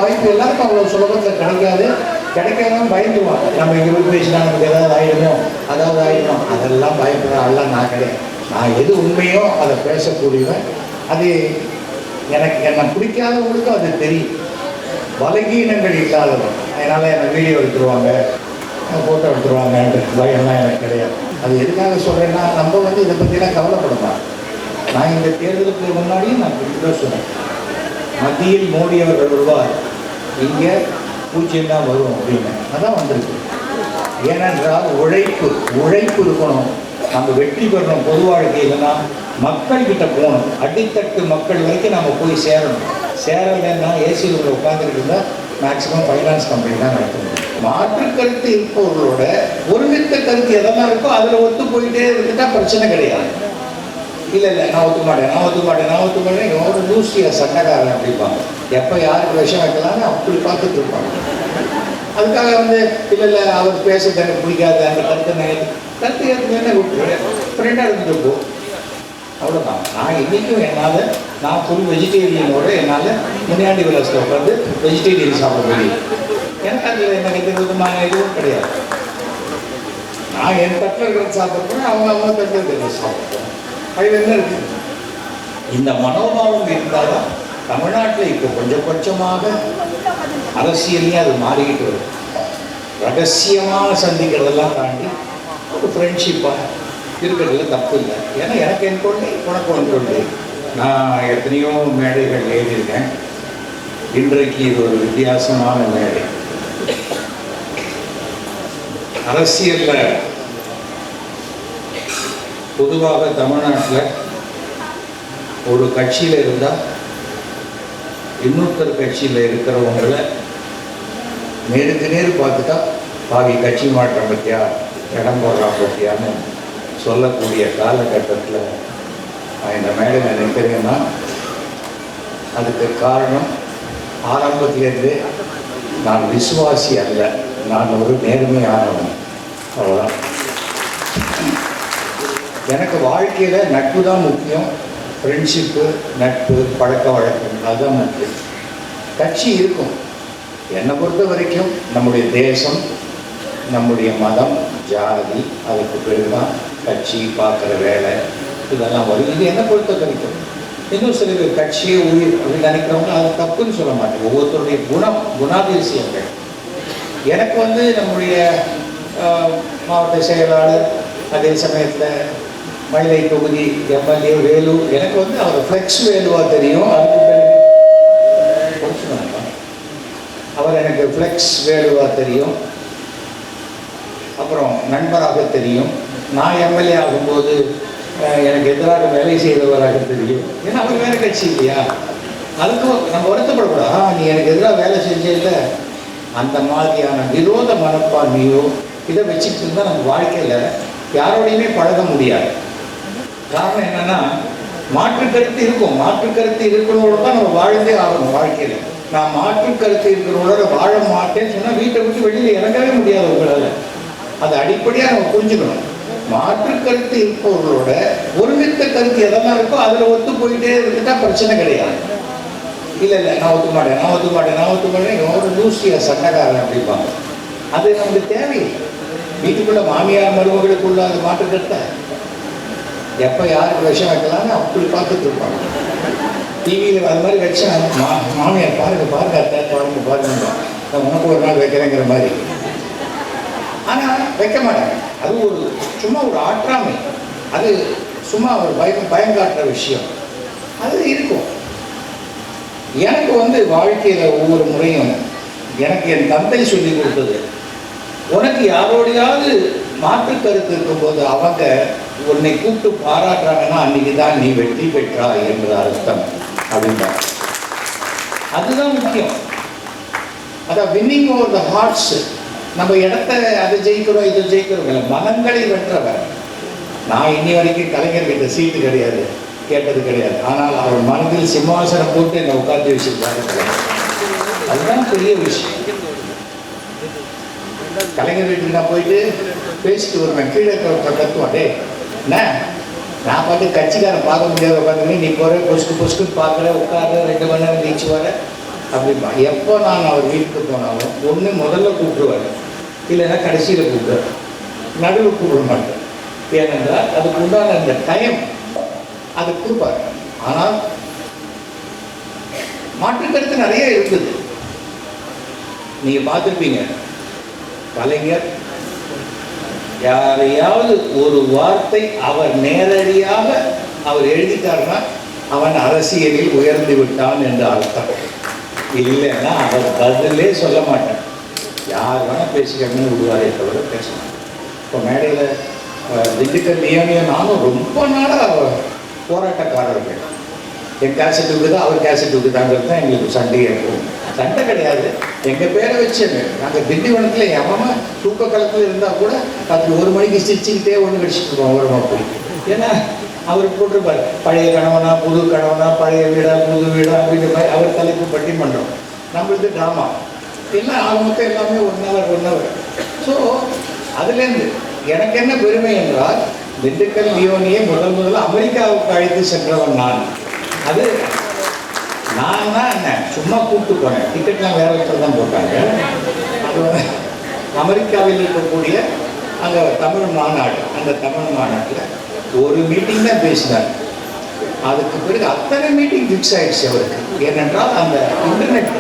வாய்ப்பு எல்லாருக்கும் அவ்வளோ சுலபத்தில் கிடைக்காது. கிடைக்காதான் பயந்துருவாங்க. நம்ம இங்கே போய் பேசினா நமக்கு ஏதாவது ஆயிடுமோ, அதாவது ஆயிடும், அதெல்லாம் பயப்படுற ஆள்லாம் நான் கிடையாது. நான் எது உண்மையோ அதை பேசக்கூடியவன். அது என்னை பிடிக்காதவங்களுக்கும் அது தெரியும். பலகீனங்கள் இல்லாதவன். அதனால் என்னை வீடியோ எடுத்துருவாங்க, ஃபோட்டோ எடுத்துருவாங்கன்ற பயம்லாம் எனக்கு கிடையாது. அது எதுக்காக சொல்கிறேன்னா, நம்ம இதை பற்றிலாம் கவலைப்படலாம். நான் இந்த தேர்தலுக்கு முன்னாடியும் நான் இப்படிதான் சொன்னேன், மத்தியில் மோடி அவர்கள் வருவார், இங்கே 0 தான் வரும் அப்படின்னு. அதான் வந்திருக்கு. ஏனென்றால் உழைப்பு இருக்கணும். நம்ம வெற்றி பெறணும். பொது வாழ்க்கையில்னா மக்கள்கிட்ட போகணும். அடித்தட்டு மக்கள் வரைக்கும் நம்ம போய் சேரணும். சேரலைன்னா ஏசியில் உட்காந்துக்கிட்டு இருந்தால் மேக்சிமம் ஃபைனான்ஸ் கம்பெனி தான் நடத்தணும். மாற்று கருத்து இருப்பவர்களோட ஒருமித்த கருத்து எதெல்லாம் இருக்கோ அதில் ஒத்து போயிட்டே இருந்துட்டா பிரச்சனை கிடையாது. இல்லை நான் ஒத்துக்க மாட்டேன் ஒரு லூசியா சண்டைக்காரன் அப்படிப்பாங்க. எப்போ யாருக்கு விஷம் வைக்கலான்னு அப்படி பார்த்துட்டு இருப்பாங்க. அதுக்காக இல்லை அவர் பேசுறது எனக்கு பிடிக்காது, அந்த கருத்து ஏற்றுமே விட்டு ஃப்ரெண்டாக இருந்துட்டு போ, அவ்வளோதான். நான் இன்றைக்கும் நான் ஃபுல் வெஜிடேரியனோட என்னால் முனியாண்டி விலாசத்தில் உட்காந்து வெஜிடேரியன் சாப்பிட முடியும். எனக்கு அதில் எனக்கு எந்த விதமான இதுவும் கிடையாது. நான் என் தட்டில் இருக்கிறது சாப்பிட்றேன், அவங்க தட்டில் இருக்கிறது சாப்பிட்றேன். அது என்ன இருக்குது? இந்த மனோபாவம் இருந்தால் தான் தமிழ்நாட்டில் இப்போ கொஞ்சம் கொஞ்சமாக அரசியலையும் அது மாறிக்கிட்டு வரும். ரகசியமாக சந்திக்கிறதெல்லாம் தாண்டி ஒரு ஃப்ரெண்ட்ஷிப்பாக இருக்கிறதுல தப்பு இல்லை. ஏன்னா எனக்கு என் கொள்கை, உனக்கு ஒன்று கொள்கை. நான் எத்தனையோ மேடைகள் எழுதியிருக்கேன். இன்றைக்கு இது ஒரு வித்தியாசமான மேடை. அரசியலில் பொதுவாக தமிழ்நாட்டில் ஒரு கட்சியில் இருந்தால் இன்னொருத்தர் கட்சியில் இருக்கிறவங்களை நேருக்கு நேர் பார்த்துட்டா பாவி கட்சி மாற்றம் பற்றியா, இடம் போடுறா பற்றியான்னு சொல்லக்கூடிய காலகட்டத்தில் நான் இந்த மேடையில் நினைக்கிறேன்னா அதுக்கு காரணம் ஆரம்பத்திலேருந்து நான் விசுவாசி அல்ல, நான் ஒரு நேர்மையானவன். அவ்வளோதான். எனக்கு வாழ்க்கையில் நட்பு தான் முக்கியம். ஃப்ரெண்ட்ஷிப்பு, நட்பு, பழக்க வழக்கம் அதுதான் முக்கியம். கட்சி இருக்கும். என்னை பொறுத்த வரைக்கும் நம்முடைய தேசம், நம்முடைய மதம், ஜாதி, அதுக்கு பிறகுதான் கட்சி பார்க்குற வேலை இதெல்லாம் வரும். இது என்னை பொறுத்த வரைக்கும். இன்னும் சில பேர் கட்சியே உயிர் அப்படின்னு நினைக்கிறவங்க அது தப்புன்னு சொல்ல மாட்டேன். ஒவ்வொருத்தருடைய குணாதிசயங்கள். எனக்கு நம்முடைய மாவட்ட செயலாளர், அதே சமயத்தில் மயிலை தொகுதி எம்எல்ஏ வேலு, எனக்கு அவர் ஃப்ளெக்ஸ் வேலுவாக தெரியும். அதுக்கு பிறகு அவர் எனக்கு ஃப்ளெக்ஸ் வேலுவாக தெரியும். அப்புறம் நண்பராக தெரியும். நான் எம்எல்ஏ ஆகும்போது எனக்கு எதிராக வேலை செய்தவராக தெரியும். ஏன்னா அவர் வேறு கட்சி இல்லையா, அதுக்கு நம்ம வருத்தப்படக்கூடாது. நீ எனக்கு எதிராக வேலை செஞ்சதில்ல, அந்த மாதிரியான விரோத மனப்பான்மையோ இதை வச்சுட்டு இருந்தால் நம்ம வாழ்க்கையில் யாரோடையுமே பழக முடியாது. காரணம் என்னன்னா, மாற்று கருத்து இருக்கும். மாற்று கருத்து இருக்கிறவங்களோட தான் நம்ம வாழ்ந்தே ஆகணும் வாழ்க்கையில். நான் மாற்று கருத்து இருக்கிறவங்களோட வாழ மாட்டேன்னு சொன்னால் வீட்டை விட்டு வெளியில் இறங்கவே முடியாது உங்களால். அது அடிப்படையாக நம்ம புரிஞ்சுக்கணும். மாற்று கருத்து இருப்பவர்களோட ஒருமித்த கருத்து எதெல்லாம் இருக்கோ அதில் ஒத்து போயிட்டே இருந்துட்டா பிரச்சனை கிடையாது. இல்லை நான் ஒத்துக்க மாட்டேன் ஒரு லூசியா சண்டைக்காரன் அப்படிப்பாங்க. அது நமக்கு தேவையில்லை. வீட்டுக்குள்ள மாமியார் மருமகளுக்குள்ள அது மாற்று கருத்தை எப்போ யாருக்கு விஷம் வைக்கலான்னு அப்படி பார்த்துட்டு இருப்பாங்க. டிவியில் அது மாதிரி வச்சா மாமியார் பாருங்க அத்தை பாருங்க நான் உனக்கு ஒரு நாள் வைக்கிறேங்கிற மாதிரி. ஆனால் வைக்க மாட்டாங்க. அது சும்மா ஒரு ஆற்றாமை. அது சும்மா ஒரு பயங்காட்டுற விஷயம் அது இருக்கும். எனக்கு வாழ்க்கையில் ஒவ்வொரு முறையும் எனக்கு என் தந்தை சொல்லி கொடுத்தது, உனக்கு யாரோடையாவது மாற்று கருத்து இருக்கும்போது அவங்க உன்னை கூப்பிட்டு பாராட்டுறாங்கன்னா அன்னைக்கு தான் நீ வெற்றி பெற்றாய் என்ற அர்த்தம் அப்படின்னா. அதுதான் முக்கியம். அதான் வின்னிங் ஓவர் த ஹார்ட்ஸ். நம்ம இடத்த அதை ஜெயிக்கிறோம் இதை ஜெயிக்கிறோம் இல்லை, மனங்களை வென்றவர். நான் இன்னி வரைக்கும் கலைஞர்கிட்ட சீட்டு கிடையாது, கேட்டது கிடையாது. ஆனால் அவர் மனதில் சிம்மாசனம் போட்டு என்னை உட்காந்து வச்சிருக்காங்க. அதுதான் பெரிய விஷயம். கலைஞர் வீட்டுக்கு நான் போயிட்டு பேசிட்டு வருவேன். கீழே கத்துவான், டே என்ன நான் பாட்டு கட்சிக்காரன் பார்க்க முடியாத உட்காந்துங்க, நீ போகிற பொசுக்கு பார்க்குற உட்கார 2 மணி நேரம் நீச்சு வர அப்படின்பா. எப்போ நான் அவர் வீட்டுக்கு போனாலும் ஒன்று முதல்ல கூப்பிடுவார், இல்லைன்னா கடைசியில் கூப்பிடுவார், நடுவில் கூப்பிட மாட்டார். ஏனென்றால் அதுக்கு உண்டான அந்த டைம் அது கொடுப்பார். ஆனால் மாற்றுக்கருத்து நிறைய இருக்குது. நீங்கள் பார்த்துருப்பீங்க, கலைஞர் யாரையாவது ஒரு வார்த்தை அவர் நேரடியாக அவர் எழுதிட்டார்னா அவன் அரசியலில் உயர்ந்து விட்டான் என்று அர்த்தம். இல்லைன்னா அவர் பதிலே சொல்ல மாட்டான். யார் வேணால் பேசிக்கணும்னு விடுவாரே தவிர பேசணும். இப்போ மேடையில் திண்டுக்கல் லியோனியும் நானும் ரொம்ப நாளாக போராட்டக்காரர்கள். என் கேசட் இருக்குது, அவர் கேசட் இருக்குதாங்கிறது தான் எங்களுக்கு சண்டையே இருக்கும். சண்டை கிடையாது, எங்கள் பேரை வச்சுங்க. நாங்கள் திண்டிவனத்தில் எவமா தூக்க காலத்தில் இருந்தால் கூட அது 1 மணிக்கு சிரிச்சுக்கிட்டே ஒன்று கடிச்சிட்டு இருக்கோம் ஓரமாக போய். ஏன்னா அவர் போட்டிருப்பார், பழைய கணவனா புது கணவனா, பழைய வீடா புது வீடா அப்படின்ற மாதிரி அவர் தலைப்பு பட்டிமன்றம். நம்மளுக்கு ட்ராமா எல்லாம் ஆக மொத்தம் எல்லாமே 1 ஹவர். ஸோ அதுலேருந்து எனக்கு என்ன பெருமை என்றால், திண்டுக்கல் லியோனியை முதல்ல அமெரிக்காவுக்கு அழைத்து சென்றவன் நான். அது நான் தான் என்ன சும்மா கூப்பிட்டு போனேன். டிக்கெட்லாம் வேற ஒருத்தர் தான் போட்டாங்க. அது அமெரிக்காவில் இருக்கக்கூடிய அங்கே தமிழ் மாநாடு, அந்த தமிழ் மாநாட்டில் ஒரு மீட்டிங் தான் பேசினார். அதுக்கு பிறகு அத்தனை மீட்டிங் ஃபிக்ஸ் ஆகிடுச்சு அவருக்கு. ஏனென்றால் அந்த இன்டர்நெட்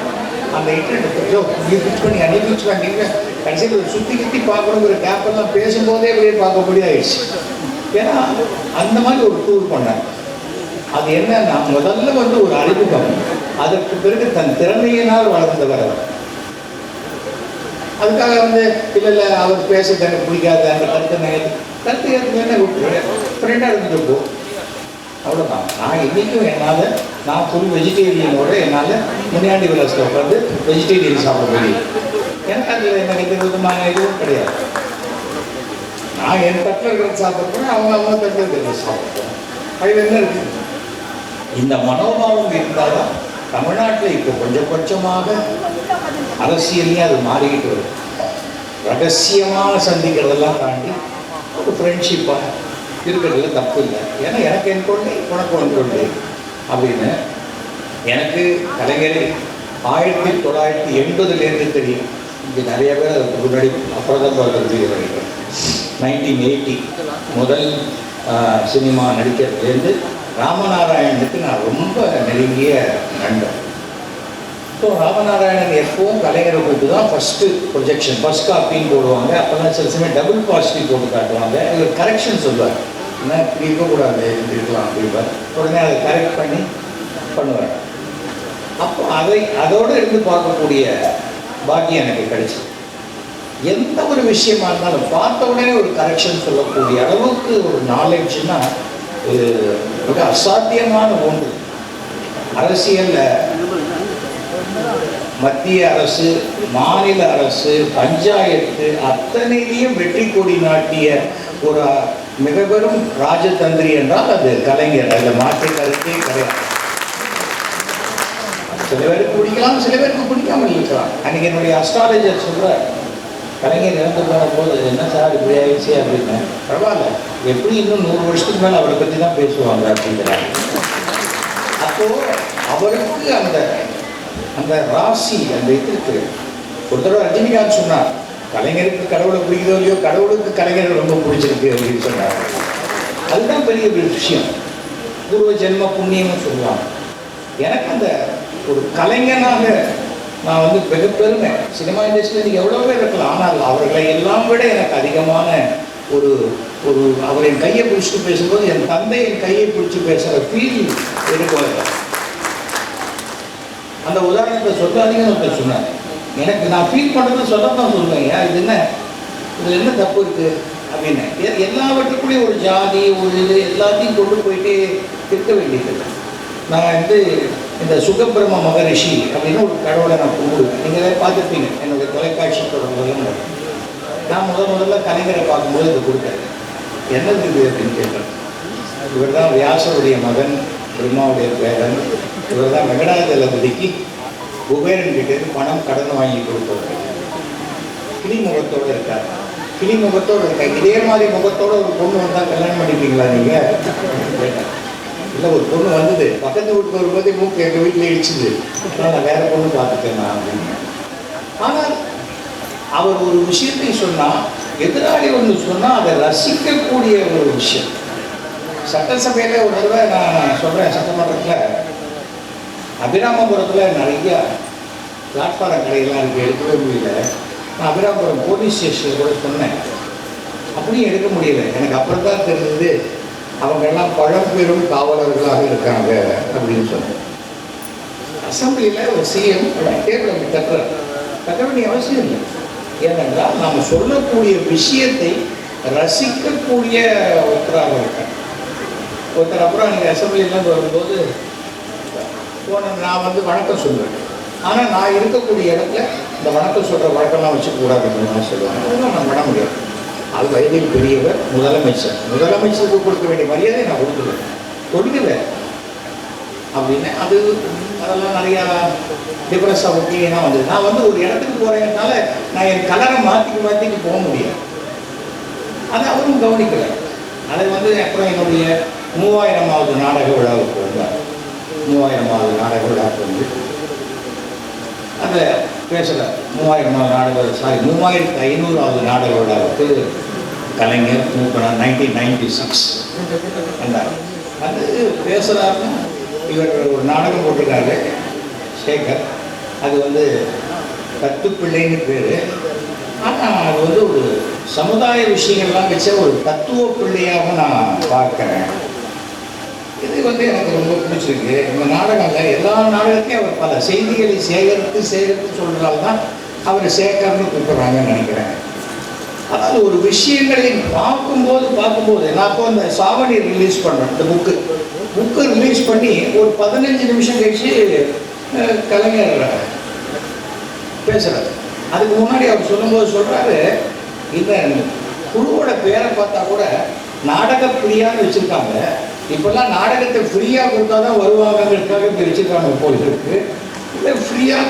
ஃபிக்ஸ் பண்ணி ஃபிக்ஸ் பண்ணிங்க கடைசியில் சுற்றி பார்க்கணுங்கிற கேப்பெல்லாம் பேசும்போதே அப்படியே பார்க்க முடியாயிடுச்சு. ஏன்னா அந்த மாதிரி ஒரு டூர் பண்ணார். அது என்னன்னா முதல்ல ஒரு அறிமுகம், அதற்கு பிறகு தன் திறமையினால் வளர்ந்தவர் அவர். அதுக்காக இல்லை அவர் பேசுறது எனக்கு பிடிக்காது, அந்த கருத்து ஏற்றுக்கன்னு விட்டு ஃப்ரெண்டாக இருந்துட்டு போ, அவ்வளோதான். நான் இன்றைக்கும் என்னால் நான் ஃபுல் வெஜிடேரியனோட என்னால் முனியாண்டி விலாசில் உட்காந்து வெஜிடேரியன் சாப்பிட முடியும். எனக்கு அதில் எனக்கு எந்த விதமான இதுவும் கிடையாது. நான் என் தட்டில் இருக்கிறது சாப்பிட்றேன், அவங்க தட்டில் இருக்கிறது சாப்பிட்றேன். அதில் என்ன இருக்குது? இந்த மனோபாவம் இருந்தால் தான் தமிழ்நாட்டில் இப்போ கொஞ்சமாக அரசியலையும் அது மாறிக்கிட்டு வருது. ரகசியமாக சந்திக்கிறதெல்லாம் தாண்டி ஒரு ஃப்ரெண்ட்ஷிப்பாக இருக்கிறதுல தப்பு இல்லை. ஏன்னா எனக்கு என் கொண்டு உனக்கு ஒன்று கொண்டு அப்படின்னு எனக்கு கலைஞரை 1980 தெரியும். இங்கே நிறைய பேர் அதுக்கு முன்னாடி அப்புறம் தான் பார்க்கறது. 1980 முதல் சினிமா நடிக்கிறதுலேருந்து ராமநாராயணனுக்கு நான் ரொம்ப நெருங்கிய நண்பன். ஸோ ராமநாராயணன் எப்பவும் கலைஞரை கூப்பிட்டு தான் ஃபஸ்ட்டு ப்ரொஜெக்ஷன் ஃபஸ்ட் காப்பின்னு போடுவாங்க. அப்போல்லாம் சில சமயம் டபுள் பாசிட்டிவ் போட்டு காட்டுவாங்க. இவர் கரெக்ஷன் சொல்லுவார், என்ன இப்படி இருக்கக்கூடாது இப்படி இருக்கலாம் அப்படின்பார். உடனே அதை கரெக்ட் பண்ணி பண்ணுவார். அப்போ அதோடு இருந்து பார்க்கக்கூடிய பாக்கியம் எனக்கு கிடைச்சி. எந்த ஒரு விஷயமா இருந்தாலும் பார்த்த உடனே ஒரு கரெக்ஷன் சொல்லக்கூடிய அளவுக்கு ஒரு நாலேஜ்னா இது மிக அசாத்தியமான ஒன்று. அரசியலில் மத்திய அரசு, மாநில அரசு, பஞ்சாயத்து அத்தனையிலையும் வெற்றி கொடி நாட்டிய ஒரு மிக பெரும் ராஜதந்திரி என்றால் அது கலைஞர். அதில் மாற்று கருத்தே கிடையாது. சில பேருக்கு பிடிக்கலாம், சில பேருக்கு பிடிக்காமல் இருக்கலாம். அன்றைக்கி என்னுடைய அஸ்ட்ராலஜர் சொல்கிறார், கலைஞர் இறந்து போன போது என்ன சார் இப்படி ஆயிடுச்சு அப்படின்னு. பரவாயில்ல, எப்படி இன்னும் 100 வருஷத்துக்கு மேலே அவரை பற்றி தான் பேசுவாங்க அப்படிங்கிறாங்க. அப்போது அவருக்கு அந்த அந்த ராசி அந்த இதுக்கு ஒரு தடவை ரஜினிகாந்த் சொன்னார், கலைஞருக்கு கடவுளை பிடிக்குதோ இல்லையோ, கடவுளுக்கு கலைஞரை ரொம்ப பிடிச்சிருக்கு அப்படின்னு சொன்னார். அதுதான் பெரிய விஷயம். பூர்வ ஜென்ம புண்ணியம்னு சொல்லுவாங்க. எனக்கு அந்த ஒரு கலைஞனாக நான் மிக பெருமை. சினிமா இண்டஸ்ட்ரியில் எவ்வளோ பேர் இருக்கலாம், ஆனால் அவர்களை எல்லாம் விட எனக்கு அதிகமான ஒரு ஒரு அவரின் கையை பிடிச்சிட்டு பேசும்போது என் தந்தையின் கையை பிடிச்சி பேசுகிற ஃபீல் இருக்கும். அந்த உதாரணத்தை சொல்லாதீங்கன்னு ஒருத்தர் சொன்னார். எனக்கு நான் ஃபீல் பண்ணுறது சொல்லத்தான் சொல்லுவேன். இது என்ன, இதில் என்ன தப்பு இருக்குது அப்படின்னு. எல்லாவற்றுக்குள்ளேயும் ஒரு ஜாதி ஒரு இது எல்லாத்தையும் கொண்டு போயிட்டே இருக்க வேண்டியதில்லை. நான் இந்த சுகபிரம மகரிஷி அப்படின்னு ஒரு கடவுளை நான் கும்பிடுவேன். நீங்கள் பார்த்துருப்பீங்க என்னுடைய தொலைக்காட்சி தொடர்புகளும். நான் முதல்ல கலைஞரை பார்க்கும்போது இது கொடுத்தேன். என்னது இது அப்படின்னு கேட்டேன். இவர் தான் வியாசருடைய மகன், பிரம்மாவுடைய பேரன். இவர் தான் வெங்கடாஜலபதிக்கு குபேரன் கிட்டேருந்து பணம் கடன் வாங்கி கொடுத்தவர். கிளிமுகத்தோடு இருக்கார். கிளிமுகத்தோடு இருக்கார். இதே மாதிரி முகத்தோடு ஒரு பொண்ணு வந்தால் கல்யாணம் பண்ணிப்பீங்களா நீங்கள் கேட்டேன். இல்லை ஒரு பொண்ணு வந்தது, பக்கத்து வீட்டுக்கு வரும்போதே மூக்கு எங்கள் வீட்டில் இடிச்சுது, நான் வேற பொண்ணு பார்த்துட்டேன் நான் அப்படின்னு. ஆனால் அவர் ஒரு விஷயத்தை சொன்னால், எதிராளி ஒன்று சொன்னால் அதை ரசிக்கக்கூடிய ஒரு விஷயம். சட்டசபையில் ஒரு தடவை நான் சொல்கிறேன், சட்டமன்றத்தில் அபிராமபுரத்தில் நிறைய பிளாட்ஃபாரம் கடைகள்லாம் இருக்குது, எடுக்கவே முடியல. நான் அபிராமபுரம் போலீஸ் ஸ்டேஷனில் கூட சொன்னேன், அப்படியும் எடுக்க முடியல. எனக்கு அப்புறம் தான் தெரிஞ்சது அவங்கெல்லாம் பழம்பெரும் காவலர்களாக இருக்காங்க அப்படின்னு சொன்னேன். அசம்பிளியில் ஒரு சிஎம் டேபிள் அப்படி கட்ட வேண்டிய அவசியம் இல்லை. ஏனென்றால் நம்ம சொல்லக்கூடிய விஷயத்தை ரசிக்கக்கூடிய ஒருத்தராக இருக்கேன். ஒருத்தர் அப்புறம் நீங்கள் அசம்பிளிலேருந்து வரும்போது நான் வணக்கம் சொல்லுவேன். ஆனால் நான் இருக்கக்கூடிய இடத்துல இந்த வணக்கம் சொல்கிற வழக்கம்லாம் வச்சுக்கூடாதுன்னு நான் சொல்லுவேன். அதெல்லாம் நான் பண்ண முடியாது. அது வயதில் பெரியவர், முதலமைச்சருக்கு கொடுக்க வேண்டிய மரியாதை நான் கொடுக்குவேன் அப்படின்னு. அதெல்லாம் நிறையா டிஃப்ரென்ஸ் ஆஃப் ஒப்பீனியனாக வந்தது. நான் ஒரு இடத்துக்கு போகிறதுனால நான் என் கலரை மாற்றிட்டு போக முடியாது. அதை அவரும் கவனிக்கலை. அதை அப்புறம் என்னுடைய 3000வது நாடக விழாவுக்கு வந்தார். 3000வது நாடக விழாவுக்கு அந்த பேசலை. 3500வது நாடக விழாவுக்கு கலைஞர் 1996 வந்தார். அது பேசுகிறாருன்னா இவர் ஒரு நாடகம் போட்டிருக்காரு சேகர். அது கத்துப்பிள்ளைன்னு பேர். ஆனால் அது ஒரு சமுதாய விஷயங்கள்லாம் வச்ச ஒரு தத்துவ பிள்ளையாக நான் பார்க்குறேன். இது எனக்கு ரொம்ப பிடிச்சிருக்கு. இந்த நாடகங்கள் எல்லா நாடகத்தையும் அவர் பல செய்திகளை சேகரித்து சொல்கிறதால்தான் அவர் சேகர்னு கூப்பிட்றாங்கன்னு நினைக்கிறேன். அதாவது ஒரு விஷயங்களை பார்க்கும்போது நான் இப்போ இந்த சாவணி ரிலீஸ் பண்ணுறேன். இந்த புக்கு ரிலீஸ் பண்ணி ஒரு 15 நிமிஷம் கழிச்சு கலைஞர் பேசுகிறார். அதுக்கு முன்னாடி அவர் சொல்லும்போது சொல்கிறாரு, இந்த குழுவோட பேரை பார்த்தா கூட நாடக ஃப்ரீயான்னு வச்சுருக்காங்க. இப்போல்லாம் நாடகத்தை ஃப்ரீயாக கொடுத்தா தான் வருவாங்கிறதுக்காக இப்படி வச்சுருக்காங்க போயிருக்கு. இல்லை ஃப்ரீயாக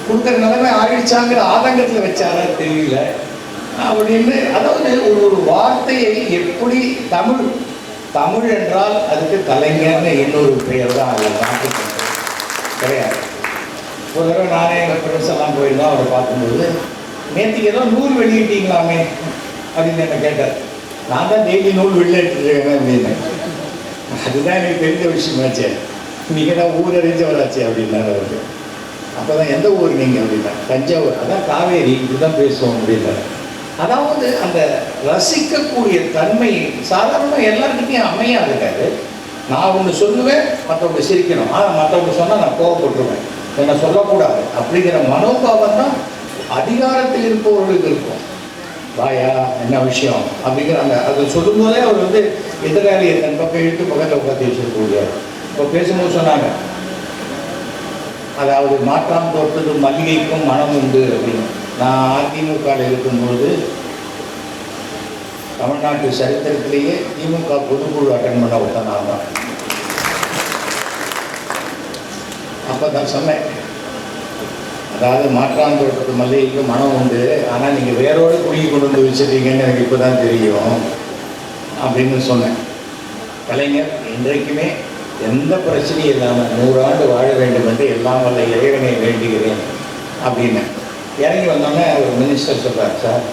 கொடுக்குற நிலைமை ஆயிடுச்சாங்கிற ஆதங்கத்தில் வச்சாரா தெரியல அப்படின்னு. அதாவது ஒரு வார்த்தையை எப்படி தமிழ் என்றால் அதுக்கு கலைஞர்னு இன்னொரு பெயர் தான் அதில் மாற்றி கிடையாது. ஒரு தடவை நானே எங்கள் ஃப்ரெண்ட்ஸ் எல்லாம் போயிருந்தோம். அவரை பார்க்கும்போது நேற்றுக்கு ஏதோ நூல் வெளியிட்டீங்களாமே அப்படின்னு என்ன கேட்டார். நான் தான் டெய்லி நூல் வெளியிட்டுருக்கேன் அப்படின்னு. அதுதான் எனக்கு தெரிஞ்ச விஷயமாச்சே, நீங்கள் தான் ஊரறிஞ்சவராச்சே அப்படின்னாரு அவருக்கு. அப்போ தான் எந்த ஊர் நீங்கள் அப்படின்னா, தஞ்சாவூர். அதான் காவேரி, இதுதான் பேசுவோம் அப்படின்னாரு. அதாவது அந்த ரசிக்கக்கூடிய தன்மை சாதாரணமாக எல்லாருக்கிட்டையும் அமையா இருக்காது. நான் ஒன்று சொல்லுவேன், மற்றவங்க சிரிக்கணும். ஆனால் மற்றவங்க சொன்னால் நான் கோவப்பட்டுருவேன், என்னை சொல்லக்கூடாது அப்படிங்கிற மனோபாவம் தான் அதிகாரத்தில் இருப்பவர்களுக்கு இருக்கும். வாயா என்ன விஷயம் அப்படிங்கிற அதை சொல்லும்போதே அவர் எதிராளியை தன் பக்கம் இழுத்து பக்கத்தில் உட்காந்து வச்சிருக்கக்கூடியார். இப்போ பேசும்போது சொன்னாங்க, அதாவது மாற்றாம் தோட்டது மல்லிகைக்கும் மனம் உண்டு அப்படின்னு. நான் அதிமுகவில் இருக்கும்போது தமிழ்நாட்டு சரித்திரத்திலேயே திமுக பொதுக்குழு அட்டன் பண்ண ஒருத்தன் நான் தான். அப்போ தான் சொன்னேன், அதாவது மாற்றாந்தோட்டத்து மல்லிகைக்கு மனம் உண்டு, ஆனால் நீங்கள் வேரோடு குடியை கொண்டு வந்து வச்சுருக்கீங்கன்னு எனக்கு இப்போ தான் தெரியும் அப்படின்னு சொன்னேன். கலைஞர் இன்றைக்குமே எந்த பிரச்சனையும் இல்லாமல் 100 ஆண்டு வாழ வேண்டும் என்று எல்லாம் வல்ல இறைவனை வேண்டுகிறேன் அப்படின்னு. இறங்கி வந்தோன்னே ஒரு மினிஸ்டர் சொல்கிறார், சார்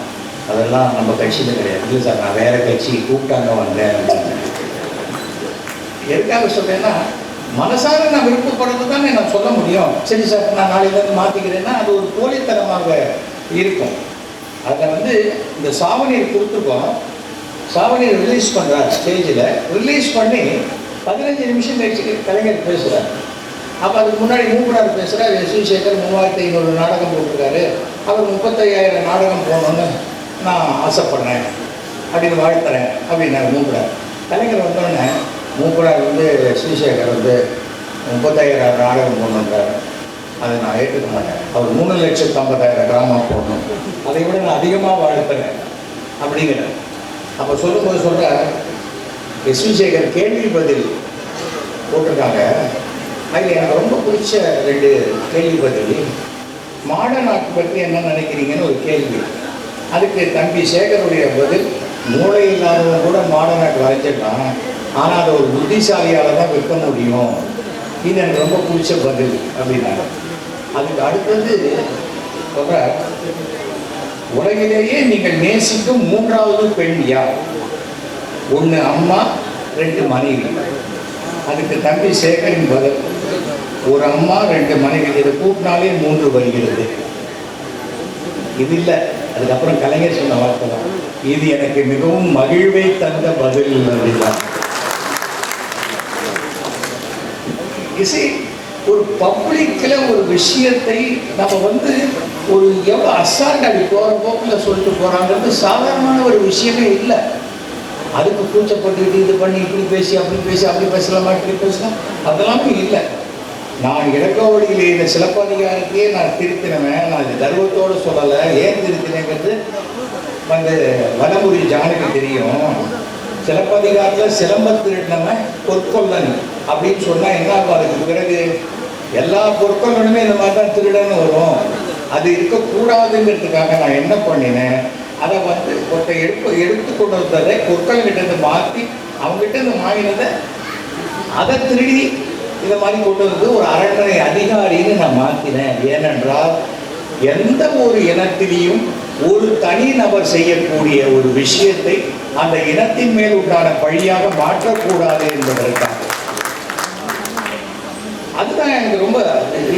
அதெல்லாம் நம்ம கட்சியில் கிடையாது. இல்லை சார், நான் வேறு கட்சி கூப்பிட்டாங்க வந்தேன் அப்படின்னு. எதுக்காக சொல்கிறேன்னா, மனசார நான் விருப்பப்படுறது தானே நான் சொல்ல முடியும். சரி சார், நான் நாளையிலேருந்து மாற்றிக்கிறேன்னா அது ஒரு போலித்தனமாக இருக்கும். அதில் இந்த சாவணியை கொடுத்துருக்கோம். சாவணியை ரிலீஸ் பண்ணுறார். ஸ்டேஜில் ரிலீஸ் பண்ணி 15 நிமிஷம் கழிச்சு கலைஞர் பேசுகிறார். அப்போ அதுக்கு முன்னாடி மூப்பனார் பேசுகிறார். எஸ்.வி. சேகர் 3500 நாடகம் போட்டிருக்காரு. அவர் 35,000 நாடகம் போகணுன்னு நான் ஆசைப்படுறேன் அப்படின்னு வாழ்த்துறேன் அப்படின்னாரு மூப்பனார். கலைஞர் வந்தோடனே மூப்பனார் எஸ்.வி. சேகர் 35,000 நாடகம் போடணுன்றார். அதை நான் ஏற்றுக்க மாட்டேன். அவர் 3,50,000 கிராமம் போடணும், அதை விட நான் அதிகமாக வாழ்த்துறேன் அப்படிங்கிறார். அப்போ சொல்லும்போது சொல்கிறார், எஸ்.வி. சேகர் கேள்வி பதில் போட்டிருக்காங்க. அதில் எனக்கு ரொம்ப பிடிச்ச 2 கேள்வி பதில். மாடர்ன் ஆர்ட் பற்றி என்ன நினைக்கிறீங்கன்னு ஒரு கேள்வி. அதுக்கு தம்பி சேகருடைய பதில், மூளை இல்லாதவங்க கூட மாடர்ன் ஆர்ட் வரைஞ்சிடலாம், ஆனால் அதை ஒரு புத்திசாலியால் தான் விற்க முடியும். இது எனக்கு ரொம்ப பிடிச்ச பதில் அப்படின்னாங்க. அதுக்கு அடுத்தது சொல்ற, உலகிலேயே நீங்கள் நேசிக்கும் 3வது பெண் யார்? 1 அம்மா, 2 மனைவி. அதுக்கு தம்பி சேகரின் பதில், 1 அம்மா 2 மனைவி. இதை கூட்டினாலே 3 வருகிறது. இது இல்லை. அதுக்கப்புறம் கலைஞர் சொன்ன வார்த்தை தான், இது எனக்கு மிகவும் மகிழ்வை தந்த பதில் அப்படிதான். இசை ஒரு பப்ளிக்கில் ஒரு விஷயத்தை நம்ம ஒரு எவ்வளோ அசால்ட் அப்படி போகிற போக்கில் சொல்லிட்டு போகிறாங்கிறது சாதாரணமான ஒரு விஷயமே இல்லை. அதுக்கு கூச்சப்பட்டுக்கிட்டு இது பண்ணி இப்படி பேசி அப்படி பேசலாமா இப்படி பேசலாம் அதெல்லாமே இல்லை. நான் இலக்கவழியில் இந்த சிலப்பதிகாரத்தையே நான் திருத்தினவன். நான் இது கர்வத்தோடு சொல்லலை. ஏன் திருத்தினேங்கிறது வடமொழி ஜானுக்கு தெரியும். சிலப்பதிகாரத்தில் சிலம்ப திருடினவன் பொற்கொள்ளன் அப்படின்னு சொன்னால் என்ன ஆகும்? அதுக்கு பிறகு எல்லா பொற்கொள்ளனுமே இந்த மாதிரி தான் திருடன்னு வரும். அது இருக்கக்கூடாதுங்கிறதுக்காக நான் என்ன பண்ணினேன், அதை ஒருத்தர் எடுத்து கொண்டு வந்ததை பொற்கொள்ளங்கிட்ட மாற்றி அவங்ககிட்ட வாங்கினதை அதை திருடி இதை மாதிரி கொண்டு வந்து ஒரு அரண்மனை அதிகாரின்னு நான் மாற்றினேன். ஏனென்றால் எந்த ஒரு இனத்திலையும் ஒரு தனி நபர் செய்யக்கூடிய ஒரு விஷயத்தை அந்த இனத்தின் மேல் உண்டான பழியாக மாற்றக்கூடாது என்பதற்காக. அதுதான் எனக்கு ரொம்ப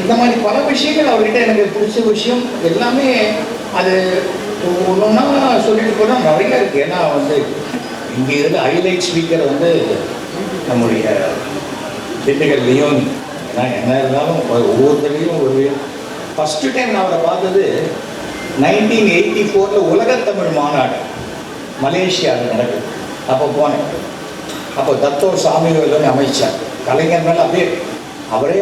இந்த மாதிரி பல விஷயங்கள் அவர்கிட்ட எனக்கு பிடிச்ச விஷயம் எல்லாமே. அது ஒன்றா சொல்லிட்டு போனால் நிறைய இருக்குது. ஏன்னா இங்கே இருந்து ஹைலைட் ஸ்பீக்கர் நம்முடைய திண்டுக்கல் லியோனி. ஏன்னா என்ன இருந்தாலும் ஒவ்வொருத்தரையும் ஒரு ஃபஸ்ட்டு டைம் நான் அவரை பார்த்தது 1984 உலகத்தமிழ் மாநாடு மலேசியாவில் நடக்குது. அப்போ போனேன். அப்போ தத்தோ சாமிவேலு அமைச்சார். கலைஞர் மேலே அப்படியே அவரே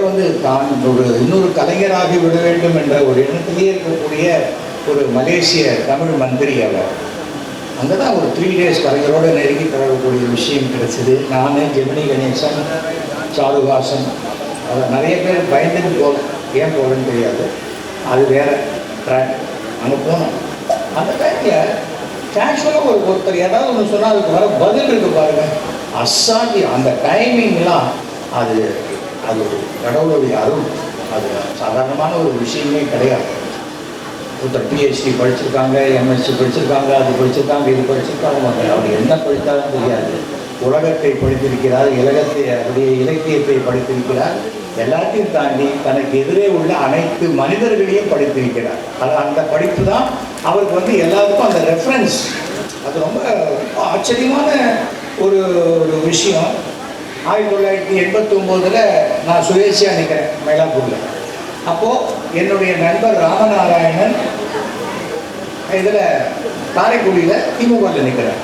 தான் இன்னொரு கலைஞராகி விட வேண்டும் என்ற ஒரு எண்ணத்திலேயே இருக்கக்கூடிய ஒரு மலேசிய தமிழ் மந்திரி அவர். அங்கே தான் ஒரு 3 days கலைஞரோடு நெருங்கி தரக்கூடிய விஷயம் கிடைச்சிது. நான், ஜெமினி கணேசன், சாருஹாசன், அதை நிறைய பேர் பயந்துட்டு போகல. ஏன் போகலன்னு தெரியாது. அது வேற ட்ராக். அங்கே போனோம். அந்த டைமில் கேஷுவலாக ஒருத்தர் ஏதாவது ஒன்று சொன்னால் அதுக்கு வர பதில் இருக்கு பாருங்க. அசாத்தியம். அந்த டைமிங்லாம் அது ஒரு கடவுளுடைய அருள். அது சாதாரணமான ஒரு விஷயமே கிடையாது. ஒருத்தர் PhD படிச்சிருக்காங்க, MSc படிச்சிருக்காங்க, அது படிச்சிருக்காங்க, இது படிச்சிருக்காங்க. அவர் என்ன படித்தாலும் தெரியாது. உலகத்தை படித்திருக்கிறார், அவருடைய இலக்கியத்தை படித்திருக்கிறார். எல்லாத்தையும் தாண்டி தனக்கு எதிரே உள்ள அனைத்து மனிதர்களையும் படித்திருக்கிறார். அந்த படிப்பு தான் அவருக்கு எல்லாருக்கும் அந்த ரெஃபரன்ஸ். அது ரொம்ப ஆச்சரியமான ஒரு விஷயம். 1989 நான் சுயேட்சையாக நிற்கிறேன் மயிலாப்பூரில். அப்போது என்னுடைய நண்பர் ராமநாராயணன் இதில் காரைக்குடியில் திமுகவில் நிற்கிறார்.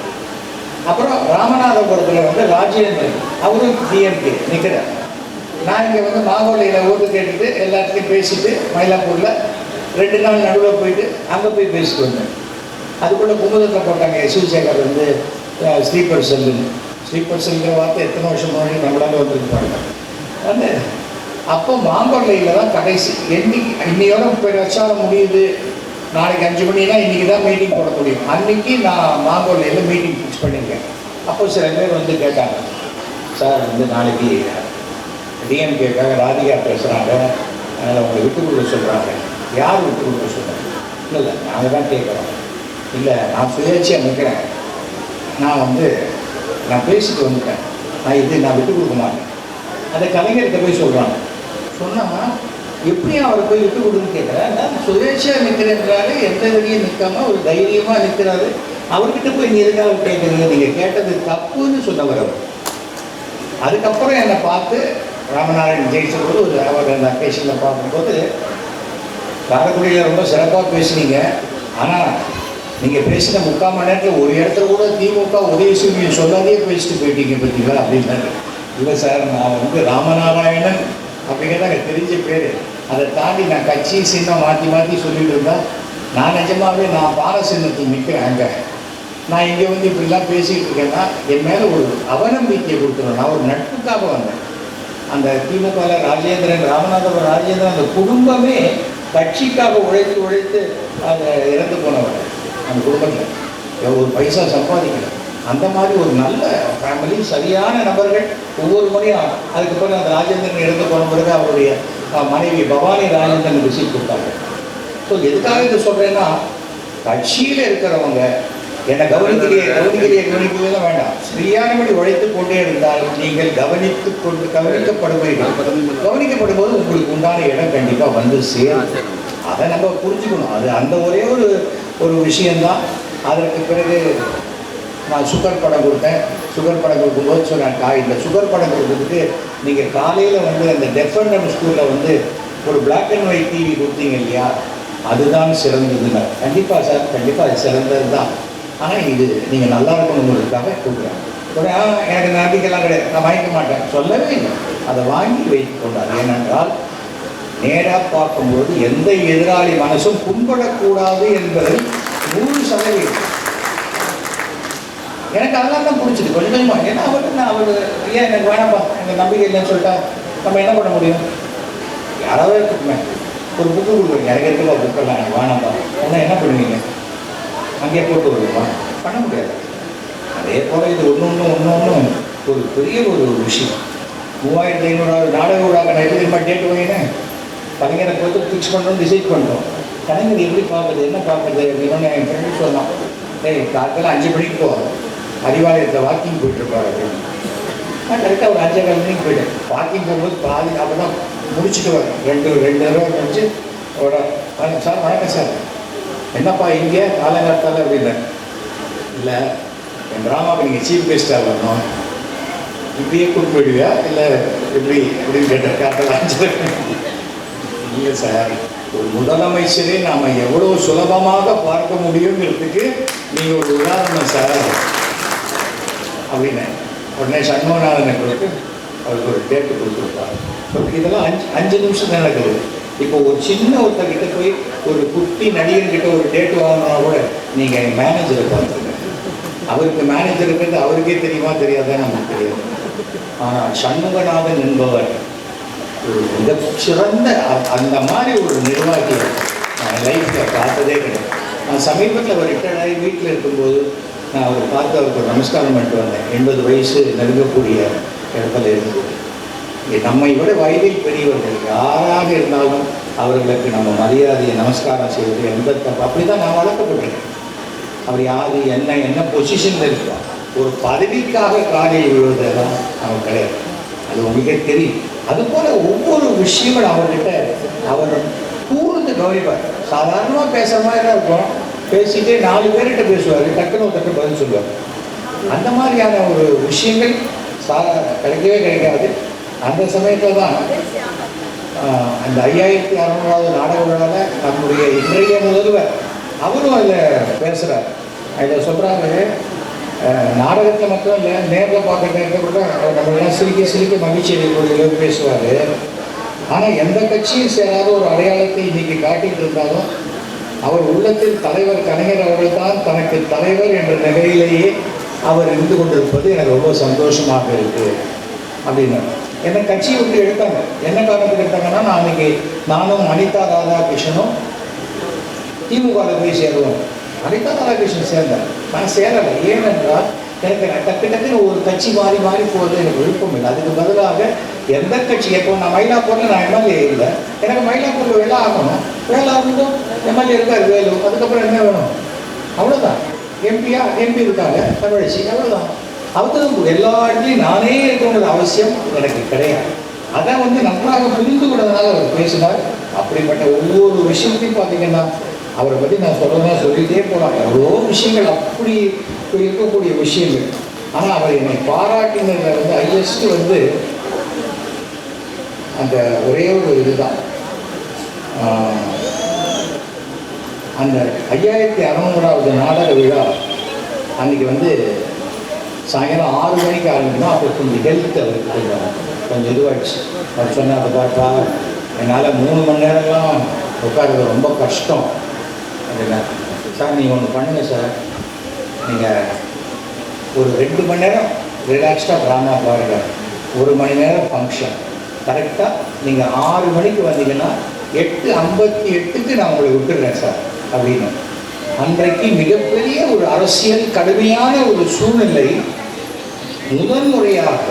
அப்புறம் ராமநாதபுரத்தில் ராஜேந்திரன் அவரும் DMK நிற்கிறார். நான் இங்கே நாகோலியில் ஓட்டு கேட்டுட்டு எல்லாத்துலேயும் பேசிட்டு மயிலாப்பூரில் 2 நாள் நடுவில் போயிட்டு அங்கே போய் பேசிட்டு வந்தேன். அதுக்குள்ளே குமுதத்தில் போட்டாங்க சிவசேகர் ஸ்லீப்பர் செல்லுன்னு. ஸ்லீப்பர் செல்லுங்கிற வார்த்தை எத்தனை வருஷம் முன்னாடி நம்மளால வந்துருப்பாங்க. அப்போ மாங்கொல்லையில் தான் கடைசி இன்னையோட பிரச்சாரம் முடியுது. நாளைக்கு 5 மணினா இன்றைக்கி தான் மீட்டிங் போட முடியும். அன்றைக்கி நான் மாங்கொல்லையில் மீட்டிங் ஃபிக்ஸ் பண்ணியிருக்கேன். அப்போ சில பேர் கேட்டாங்க, சார் நாளைக்கு DMKக்காக ராதிகா பேசுகிறாங்க, அதில் அவங்க விட்டு கொடுக்க சொல்கிறாங்க. யார் விட்டு கொடுக்க சொல்கிறாங்க? இல்லை நாங்கள் தான் கேட்குறோம். இல்லை நான் சுயேட்சையாக நிற்கிறேன். நான் பேசிட்டு வந்துட்டேன். நான் விட்டு கொடுக்க மாட்டேன். அதை கலைஞர்கிட்ட போய் சொல்கிறாங்க. சொன்னால் எப்படி அவரை போய் விட்டு கொடுன்னு கேட்குறேன். நான் சுயேட்சையாக நிற்கிறேன்றாலே எந்த வழியும் நிற்காமல் ஒரு தைரியமாக நிற்கிறாரு. அவர்கிட்ட போய் நீ எதுக்காக கேட்குறீங்க? நீங்கள் கேட்டது தப்புன்னு சொன்னவர் அவர். அதுக்கப்புறம் என்னை பார்த்து ராமநாராயணன் ஜெயிச்சபோது அவர் அந்த அக்கேஷனில் பார்க்கும்போது, காரைக்குடியில் ரொம்ப சிறப்பாக பேசுனீங்க, ஆனால் நீங்கள் பேசின 3/4 மணி நேரத்தில் ஒரு இடத்துல கூட திமுக உதயசூரிய சொல்லாதே பேசிட்டு போயிட்டீங்க பார்த்தீங்களா அப்படின்னாரு. இல்லை சார், நான் ராமநாராயணன் அப்படிங்கிறத எனக்கு தெரிஞ்ச பேர். அதை தாண்டி நான் கட்சி சின்னம் மாற்றி சொல்லிட்டு இருந்தால் நான் நிஜமாகவே நான் பார சின்னத்தில் நிற்கிறேன். அங்கே நான் இங்கே இப்படிலாம் பேசிகிட்டு இருக்கேன்னா என் மேலே ஒரு அவநம்பிக்கையை கொடுத்துருவேன். நான் ஒரு நட்புக்காக வந்தேன். அந்த திமுகவில் ராமநாதபுரம் ராஜேந்திரன் அந்த குடும்பமே கட்சிக்காக உழைத்து அதை இறந்து போனவர். அந்த குடும்பத்தில் ஒரு பைசா சம்பாதிக்கல. அந்த மாதிரி ஒரு நல்ல ஃபேமிலி, சரியான நபர்கள். ஒவ்வொரு முறையும் அதுக்கப்புறம் அந்த ராஜேந்திரன் இறந்து போன பிறகு அவருடைய மனைவி பவானி ராஜேந்திரன் ரிசீவ் கொடுத்தாங்க. ஸோ எதுக்காக இதை சொல்கிறேன்னா, கட்சியில் இருக்கிறவங்க என்னை கவனிக்கலையே வேண்டாம். சரியானபடி உழைத்து கொண்டே இருந்தால் நீங்கள் கவனிக்கப்படுவீர்கள். கவனிக்கப்படும் போது உங்களுக்கு உண்டான இடம் கண்டிப்பாக வந்து சேரும். அதை நம்ம புரிஞ்சுக்கணும். அது அந்த ஒரே ஒரு விஷயந்தான். அதற்கு பிறகு நான் சுகர் படம் கொடுத்தேன். சுகர் படம் கொடுக்கும்போது சொன்னேன், இந்த சுகர் படம் கொடுக்குறதுக்கு நீங்கள் காலையில் வந்து அந்த டெஃப் அண்ட் டம்ப் ஸ்கூலில் வந்து ஒரு பிளாக் அண்ட் ஒயிட் டிவி கொடுத்தீங்க இல்லையா, அதுதான் சிறந்ததுங்க. கண்டிப்பாக சார், கண்டிப்பாக அது சிறந்தது தான். ஆனால் இது நீங்கள் நல்லா இருக்கணுங்கிறதுக்காக கொடுக்குறேன். எனக்கு நம்பிக்கைலாம் கிடையாது, நான் வாங்கிக்க மாட்டேன் சொல்லவே இல்லை. அதை வாங்கி வைத்து கொண்டார். ஏனென்றால் நேராக பார்க்கும்போது எந்த எதிராளி மனசும் புண்படக்கூடாது என்பதை 100%. எனக்கு அதெல்லாம் தான் பிடிச்சிது கொஞ்சம் கொஞ்சமாக. ஏன்னா அவர் ஏன் எனக்கு வேணாம்ப்பா, எனக்கு நம்பிக்கை இல்லைன்னு சொல்லிட்டா நம்ம என்ன பண்ண முடியும்? யாராவது இருக்குமே ஒரு புக்கு கொடுக்குறீங்க, எனக்கு இருக்குப்பா புக்கெல்லாம் எனக்கு வேணாம்ப்பா, ஒன்றும் என்ன பண்ணுவீங்க? அங்கேயே போட்டு விடுவோமா? பண்ண முடியாது. அதே போல் இது ஒன்று ஒரு பெரிய ஒரு விஷயம். 3500 நாடக விழாக்க நான் எப்படி திரும்ப டேட் வாங்கினேன், கலைஞரை பொறுத்து ஃபிக்ஸ் பண்ணுறோம், டிசைட் பண்ணுறோம். கலைஞர் எப்படி பார்க்குறது, என்ன பார்க்குறது அப்படின்னு என் ஃப்ரெண்டு சொன்னான். காலத்தில் 5 மணிக்கு போவோம், அறிவாலயத்தில் வாக்கிங் போயிட்டுருப்பார் அப்படின்னு. நான் கரெக்டாக ஒரு 5:15 மணிக்கு போயிட்டேன். வாக்கிங் போகும்போது பாதி அப்போ தான் முடிச்சுட்டு வரேன். 2 தடவை முடிச்சு சார் வணக்கம் சார், என்னப்பா இங்கே காலங்காலத்தால் அப்படின்னா, இல்லை என் ட்ராமாவுக்கு நீங்கள் சீஃப் கெஸ்ட்டாக வரணும், இப்படியே கூட்டு போயிடுவியா இல்லை எப்படி அப்படின்னு கேட்டேன். காட்டலாம். இல்லை சார், ஒரு முதலமைச்சரே நாம் எவ்வளோ சுலபமாக பார்க்க முடியுங்கிறதுக்கு நீங்கள் ஒரு உதாரணம் சார் அப்படின்னு. உடனே சண்முகநாதனை கொடுத்து அவருக்கு ஒரு டேட்டு கொடுத்துருப்பாரு. இதெல்லாம் 5 நிமிஷம் நடக்குது. இப்போ ஒரு சின்ன ஒருத்தர்கிட்ட போய் ஒரு குட்டி நடிகர்கிட்ட ஒரு டேட்டு வாங்கினா கூட நீங்கள் மேனேஜரை பார்த்துருங்க. அவருக்கு மேனேஜர் இருக்கிறது அவருக்கே தெரியுமா தெரியாதான் நமக்கு தெரியாது. ஆனால் சண்முகநாதன் என்பவர் ஒரு மிகச்சிறந்த அந்த மாதிரி ஒரு நிர்வாகி நான் லைஃப்பில் பார்த்ததே கிடையாது. நான் சமீபத்தில் அவர் ரிட்டையர்ட் ஆகி வீட்டில் இருக்கும்போது நான் அவர் பார்த்து அவருக்கு ஒரு நமஸ்காரம் பண்ணிட்டு வந்தேன். 80 வயசு நெருங்கக்கூடிய இடத்துல இருந்தது. நம்மை விட வயதில் பெரியவர்கள் யாராக இருந்தாலும் அவர்களுக்கு நம்ம மரியாதையை நமஸ்காரம் செய்வது எந்த தப்பு. அப்படி தான் நான் வளர்க்கப்பட்டிருக்கேன். அவர் யார் என்ன பொசிஷனில் இருக்கலாம், ஒரு பதவிக்காக காலையில் விழுவதெல்லாம் நமக்கு கிடையாது. அது உங்களுக்கே தெரியும். அதுபோல் ஒவ்வொரு விஷயங்களும் அவர்கிட்ட அவர் கூர்ந்து கவனிப்பார். சாதாரணமாக பேசுகிற மாதிரி தான் இருக்கும். பேசிகிட்டே 4 பேர்கிட்ட பேசுவார், டக்குன்னு ஒருத்தருக்கு பதில் சொல்லுவார். அந்த மாதிரியான ஒரு விஷயங்கள் கிடைக்கவே கிடைக்காது. அந்த சமயத்தில் தான் அந்த 5600வது நாடக விழாவில் நம்முடைய இன்றைய முதல்வர் அவரும் அதில் பேசுகிறார். அதில் சொல்கிறாங்க, நாடகத்தில் மட்டும் இல்லை, நேரில் பார்க்குற நேரத்தில் கூட நம்மளாம் சிரிக்க மகிழ்ச்சி அடையக்கூடிய பேசுவார். ஆனால் எந்த கட்சியும் சேராத ஒரு அடையாளத்தை இன்றைக்கி காட்டிகிட்டு இருந்தாலும் அவர் உள்ளத்தில் தலைவர் கலைஞர் அவர்கள் தான் தனக்கு தலைவர் என்ற நிலையிலேயே அவர் இருந்து கொண்டிருப்பது எனக்கு ரொம்ப சந்தோஷமாக இருக்குது அப்படின்னு. என்னை கட்சியை விட்டு எடுத்தாங்க. என்ன காரணத்துக்கு எடுத்தாங்கன்னா, நான் அன்றைக்கி நானும் அனிதா ராதாகிருஷ்ணனும் திமுகவில் போய் சேருவோம். அனிதா ராதாகிருஷ்ணன் சேர்ந்தேன், நான் சேரலை. ஏனென்றால் எனக்கு டக்குன்னு ஒரு கட்சி மாறி போகிறது எனக்கு விருப்பம் இல்லை. அதுக்கு பதிலாக எந்த கட்சி, எப்போ நான் மயிலாப்பூரில் நான் எம்எல்ஏ இல்லை, எனக்கு மயிலாப்பூரில் வேலை ஆகணும், வேலை ஆகட்டும், எம்எல்ஏ இருக்கார் வேலு, அதுக்கப்புறம் என்ன வேணும், அவ்வளோதான். எம்பி இருக்காங்க தமிழச்சி, அவ்வளோதான். அவருக்கு எல்லா இடத்துலையும் நானே இருக்கணுங்கிற அவசியம் எனக்கு கிடையாது. அதை நன்றாக புரிந்து கொண்டதுனால அவர் பேசினார். அப்படிப்பட்ட ஒவ்வொரு விஷயத்தையும் பார்த்தீங்கன்னா அவரை பற்றி நான் சொல்லிகிட்டே போகலாம். எவ்வளோ விஷயங்கள் அப்படி இருக்கக்கூடிய விஷயங்கள். ஆனால் அவர் என்னை பாராட்டினதில் ஹையஸ்ட் அந்த ஒரே ஒரு இதுதான், அந்த 5600வது நாடக விழா அன்றைக்கி சாயங்காலம் 6 மணிக்கு ஆரம்பிக்கணும். அப்போ கொஞ்சம் ஹெல்த் அவருக்கு கொஞ்சம் இதுவாகிடுச்சு. அவர் சொன்னால் அதை பார்த்தா என்னால் 3 மணி நேரம்லாம் உட்காருறது ரொம்ப கஷ்டம் அப்படின்னா, சார் நீங்கள் ஒன்று பண்ணுங்கள் சார், நீங்கள் ஒரு 2 மணி நேரம் ரிலாக்ஸ்டாக ட்ராமா பாருங்கள், 1 மணி நேரம் ஃபங்க்ஷன், கரெக்டாக நீங்கள் 6 மணிக்கு வந்தீங்கன்னா 8:58க்கு நான் உங்களை விட்டுடுறேன் சார் அப்படின்னு. அன்றைக்கு மிகப்பெரிய ஒரு அரசியல் கடுமையான ஒரு சூழ்நிலை. முதன்முறையாக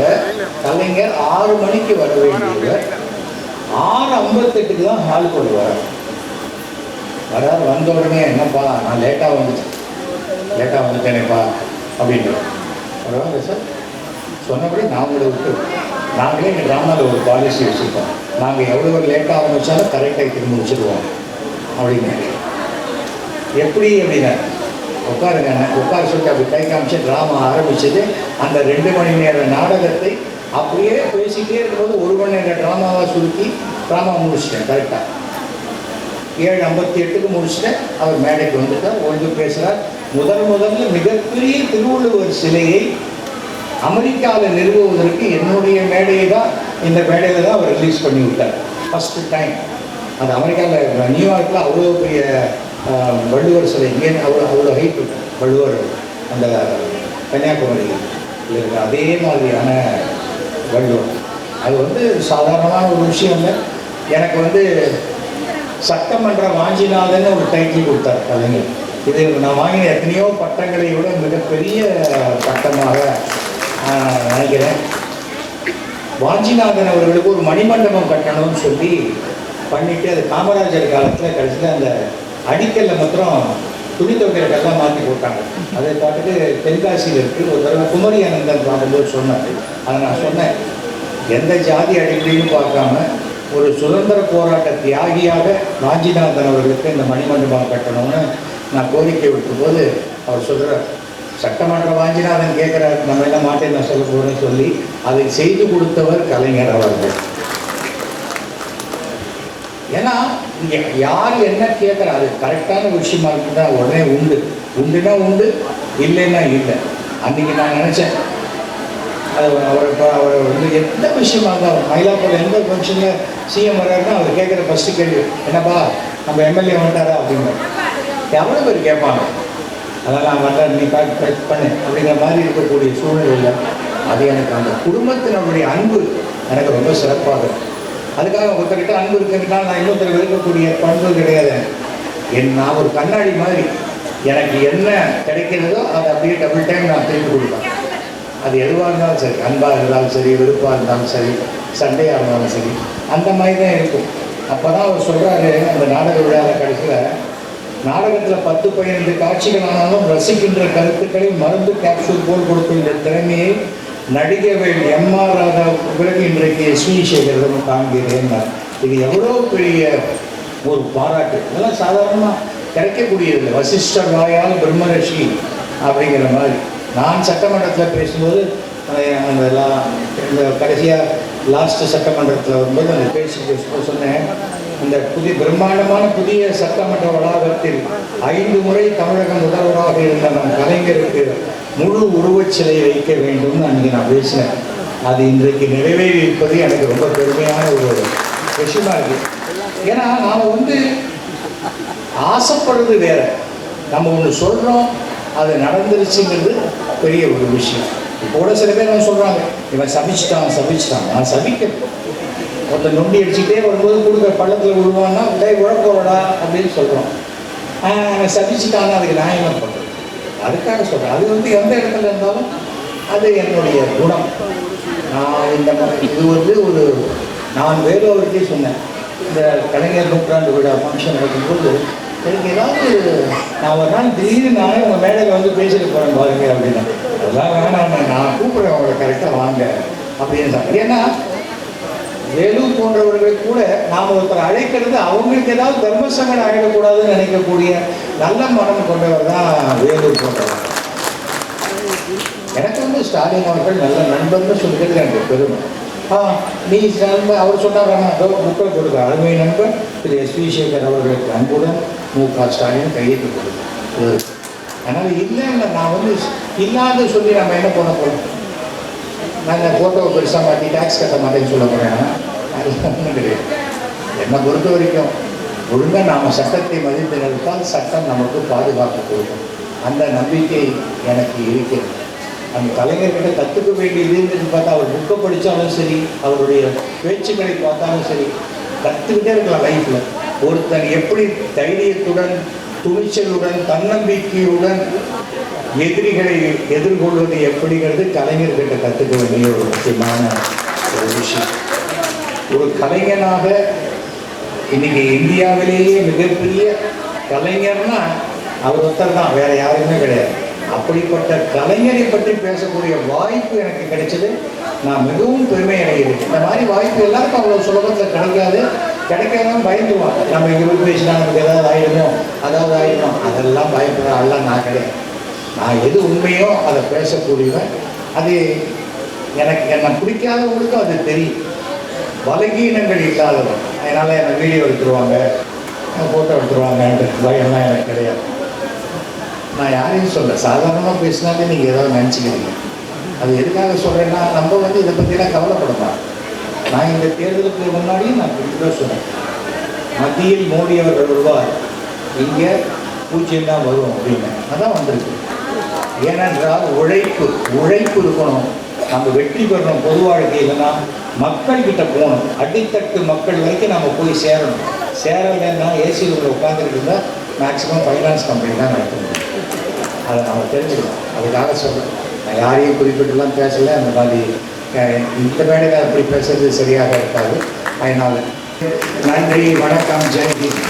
கலைஞர் 6 மணிக்கு வர வேண்டியவர் 6:58 தான் ஹால் கொண்டு வரார். வந்த உடனே என்னப்பா நான் லேட்டாக வந்துட்டேனேப்பா அப்படின்ற. பரவாயில்ல சார், சொன்னபடி நாங்களே விட்டு நாங்களே எங்கள் ட்ராமாவில் ஒரு பாலிசி வச்சுருக்கோம், நாங்கள் எவ்வளோ லேட்டாக ஆரம்பித்தாலும் கரெக்டாக திரும்ப முடிச்சிடுவோம் அப்படின்னு. எப்படி அப்படின்னா உட்காருங்க உட்கார சொல்லிட்டு அப்படி கை காமிச்சு ட்ராமா ஆரம்பிச்சது. அந்த 2 மணி நேர நாடகத்தை அப்படியே பேசிகிட்டே இருக்கும்போது 1 மணி நேர ட்ராமாவாக சுருக்கி ட்ராமா முடிச்சிட்டேன். கரெக்டாக 7:58க்கு முடிச்சுட்டேன். அவர் மேடைக்கு வந்துட்டார், ஒன்று பேசுகிறார். முதல்ல மிகப்பெரிய திருவள்ளுவர் சிலையை அமெரிக்காவில் நிறுவுவதற்கு என்னுடைய மேடையை தான், இந்த மேடையில் தான் அவர் ரிலீஸ் பண்ணி விட்டார் ஃபஸ்ட்டு டைம். அது அமெரிக்காவில் நியூயார்க்கில் அவ்வளோ பெரிய வள்ளுவர் சிலை, இங்கே அவ்வளோ ஹைட் இருக்கும் வள்ளுவர். அந்த கன்னியாகுமரியில் இருக்கிற அதே மாதிரியான வள்ளுவர். அது சாதாரணமான ஒரு விஷயம் இல்லை. எனக்கு சட்டமன்ற வாஞ்சிநாதன் ஒரு டைட்டில் கொடுத்தார் கலைஞர். இது நான் வாங்கின எத்தனையோ பட்டங்களை விட மிகப்பெரிய பட்டமாக நினைக்கிறேன். வாஞ்சிநாதன் அவர்களுக்கு ஒரு மணிமண்டபம் கட்டணும்னு சொல்லி பண்ணிவிட்டு, அது காமராஜர் காலத்தில் கடைசியில் அந்த அடிக்கல்ல மாத்திரம் துணி துவைக்கிறக்கெல்லாம் மாற்றி போட்டாங்க. அதை பார்த்துட்டு தென்காசியில் இருக்குது. ஒரு தடவை குமரி அனந்தன் பார்க்கும்போது சொன்னார். அதை நான் சொன்னேன், எந்த ஜாதி அடிப்படையும் பார்க்காம ஒரு சுதந்திர போராட்ட தியாகியாக வாஞ்சிநாதன் அவர்களுக்கு இந்த மணிமண்டபம் கட்டணும்னு நான் கோரிக்கை விடுக்கும்போது அவர் சொல்கிறார், சட்டமன்ற வாஞ்சிநாதன் கேட்குறாரு, நம்ம என்ன மாட்டேன் நான் சொல்ல போகிறேன்னு சொல்லி அதை செய்து கொடுத்தவர் கலைஞர் அவர்கள். ஏன்னா இங்கே யார் என்ன கேட்குறா, அது கரெக்டான விஷயமா இருக்குதா உடனே உண்டுன்னா உண்டு, இல்லைன்னா இல்லை. அன்றைக்கி நான் நினச்சேன், அது அவர் எந்த விஷயமா இருந்தால் மயிலாப்பூரில் எந்த ஃபங்க்ஷனில் சிஎம் வர்றாருன்னா அவர் கேட்குற ஃபஸ்ட்டு கேள்வி என்னப்பா நம்ம எம்எல்ஏ வந்துட்டாரா அப்படின்னு. எவ்வளோ பேர் கேட்பாங்க. அதெல்லாம் நான் வந்தார், நீ கரெக்ட் பண்ணு அப்படிங்கிற மாதிரி இருக்கக்கூடிய சூழ்நிலையில் அது எனக்கு அந்த குடும்பத்தினுடைய அன்பு எனக்கு ரொம்ப சிறப்பாக. அதுக்காக ஒருத்தர்கிட்ட அன்பு இருக்குன்னா நான் இன்னொருத்தர் இருக்கக்கூடிய பண்பு கிடையாது. நான் ஒரு கண்ணாடி மாதிரி, எனக்கு என்ன கிடைக்கிறதோ அதை அப்படியே டபுள் டைம் நான் திருப்பி கொடுப்பேன். அது எதுவாக இருந்தாலும் சரி, அன்பாக இருந்தாலும் சரி, வெறுப்பாக இருந்தாலும் சரி, சண்டையாக இருந்தாலும் சரி, அந்த மாதிரி தான் இருக்கும். அப்போ தான் அவர் சொல்கிறாரு, அந்த நாடக விழாவில் கடைசியில் நாடகத்தில் 10-15 காட்சிகள் ஆனாலும் ரசிக்கின்ற கருத்துக்களை மருந்து கேப்சூல் போல் கொடுக்கும் இந்த திறமையை நடிகவேல் எம்.ஆர். ராதா பிறகு இன்றைக்கு எஸ்.வி. சேகரிடம் காண்கிறேன். இது எவ்வளோ பெரிய ஒரு பாராட்டு. இதெல்லாம் சாதாரணமாக கிடைக்கக்கூடியதில்லை. வசிஷ்டர் வாயால் பிரம்மரிஷி அப்படிங்கிற மாதிரி. நான் சட்டமன்றத்தில் பேசும்போது இந்த கடைசியாக லாஸ்ட்டு சட்டமன்றத்தில் வரும்போது அந்த பேசும்போது சொன்னேன், இந்த பிரம்மாண்டமான புதிய சட்டமன்ற வளாகத்தில் 5 முறை தமிழக முதல்வராக இருந்த நம் கலைஞருக்கு முழு உருவச் சிலை வைக்க வேண்டும்னு அன்றைக்கி நான் பேசினேன். அது இன்றைக்கு நிறைவேறி இருப்பது எனக்கு ரொம்ப பெருமையான ஒரு விஷயமா இருக்குது. ஏன்னா நாம் ஆசைப்படுறது வேற, நம்ம ஒன்று சொல்கிறோம் அது நடந்துருச்சுங்கிறது பெரிய ஒரு விஷயம். இப்போ கூட சில பேர் என்ன சொல்கிறாங்க, இவன் சபிச்சிட்டான். நான் சபிக்கிறேன். ஒருத்தர் நொண்டி அடிச்சுக்கிட்டே வரும்போது கொடுக்குற பள்ளத்தில் விழுவான்னா உழப்போடா அப்படின்னு சொல்கிறோம். சபிச்சுட்டான்னா அதுக்கு நான் என்ன பண்ணுறேன், அதுக்காக சொல்கிறேன். அது எந்த இடத்துல இருந்தாலும் அது என்னுடைய குணம். நான் இது ஒரு நான் வேலூருக்கே சொன்னேன், இந்த கலைஞர் 100ஆண்டு விழா ஃபங்க்ஷன் நடக்கும்போது எனக்கு ஏதாவது நான் ஒரு நாள் திடீர்னு நானே உங்கள் மேடையில் பேசிட்டு போகிறேன் பாருங்க அப்படின்னா, அதெல்லாம் வேணாம், நான் கூப்பிட்றேன் அவங்களை கரெக்டாக வாங்க அப்படின்னு தான். ஏன்னா வேலூர் போன்றவர்களுக்கு கூட நாம் ஒருத்தர் அழைக்கிறது அவங்களுக்கு ஏதாவது தர்மசங்கடம் ஆகிடக்கூடாதுன்னு நினைக்கக்கூடிய நல்ல மனம் கொண்டவர் தான் வேலூர் போன்றவர். எனக்கு ஸ்டாலின் அவர்கள் நல்ல நண்பர்னு சொல்லிக்கிறது எனக்கு பெருமை. நீ நண்பர் அவர் சொன்னாராமா, புக்கை கொடுக்க அருமை நண்பர் திரு எஸ்.வி. சேகர் அவர்களுக்கு அன்புடன் மு.க. ஸ்டாலின் கையெழுத்து கொடுக்கும். அதனால் இல்லை நான் இல்லாத சொல்லி நம்ம என்ன பண்ண போகிறோம், நாங்கள் ஃபோட்டோவை பெருசாக மாட்டி டேக்ஸ் கட்ட மாட்டேன்னு சொல்ல போகிறேன். அதெல்லாம் ஒன்றும் கிடையாது. என்னை பொறுத்த வரைக்கும் ஒழுங்காக நாம் சட்டத்தை மதித்து நிறுத்தால் சட்டம் நமக்கு பாதுகாப்பு கொடுக்கும். அந்த நம்பிக்கை எனக்கு இருக்கிறது. அந்த கலைஞர்கிட்ட கற்றுக்க வேண்டியதுன்னு பார்த்தா அவர் புக்கை படித்தாலும் சரி, அவருடைய பேச்சுக்களை பார்த்தாலும் சரி, கற்றுக்கிட்டே இருக்கலாம் லைஃப்பில். ஒருத்தன் எப்படி தைரியத்துடன் துணிச்சலுடன் தன்னம்பிக்கையுடன் எதிரிகளை எதிர்கொள்வது எப்படிங்கிறது கலைஞர்கிட்ட கற்றுக்க வேண்டிய ஒரு முக்கியமான ஒரு விஷயம். ஒரு கலைஞனாக இன்னைக்கு இந்தியாவிலேயே மிகப்பெரிய கலைஞர்னா அவர் ஒருத்தர் தான், வேற யாருமே கிடையாது. அப்படிப்பட்ட கலைஞரை பற்றி பேசக்கூடிய வாய்ப்பு எனக்கு கிடைச்சது. நான் மிகவும் பெருமை அடைகிறேன். இந்த மாதிரி வாய்ப்பு எல்லாருக்கும் அவ்வளோ சுலபத்தில் கிடைக்காது. கிடைக்காதான் பயந்துவான். நம்ம இங்கே பேசினா நமக்கு ஏதாவது ஆயிடுமோ அதெல்லாம் பயப்படுற ஆள்லாம் நான் கிடையாது. நான் எது உண்மையோ அதை பேசக்கூடியவன். அது என்னை பிடிக்காதவங்களுக்கும் அது தெரியும். பலகீனங்கள் இல்லாதவன். அதனால் என்னை வீடியோ எடுத்துருவாங்க, ஃபோட்டோ எடுத்துருவாங்கன்ற பயம்லாம் எனக்கு கிடையாது. நான் யாரையும் சொல்ல, சாதாரணமாக பேசினாலே நீங்கள் ஏதாவது நினச்சிக்கிறீங்க. அது எதுக்காக சொல்கிறேன்னா, நம்ம இதை பற்றிலாம் கவலைப்படலாம். நான் இந்த தேர்தலுக்கு முன்னாடியும் நான் இப்படிதான் சொன்னேன், மத்தியில் மோடி அவர்கள் வருவார், இங்கே 0 தான் வரும் அப்படின்னு. அதான் வந்திருக்கு. ஏனென்றால் உழைப்பு இருக்கணும். நம்ம வெற்றி பெறணும். பொது வாழ்க்கையில்னா மக்கள்கிட்ட போகணும். அடித்தட்டு மக்கள் வரைக்கும் நம்ம போய் சேரணும். சேரலைன்னா ஏசியில் உட்காந்துட்டு இருந்தால் மேக்ஸிமம் ஃபைனான்ஸ் கம்பெனி தான் நடத்தணும். அதை நம்ம தெரிஞ்சுக்கணும். அதுக்காக சொல்கிறேன். நான் யாரையும் குறிப்பிட்டுலாம் பேசலை. அந்த மாதிரி இந்த மேடையில் அப்படி பேசுறது சரியாக இருக்காது. அதனால் நன்றி, வணக்கம், ஜெய்ஹிந்த்.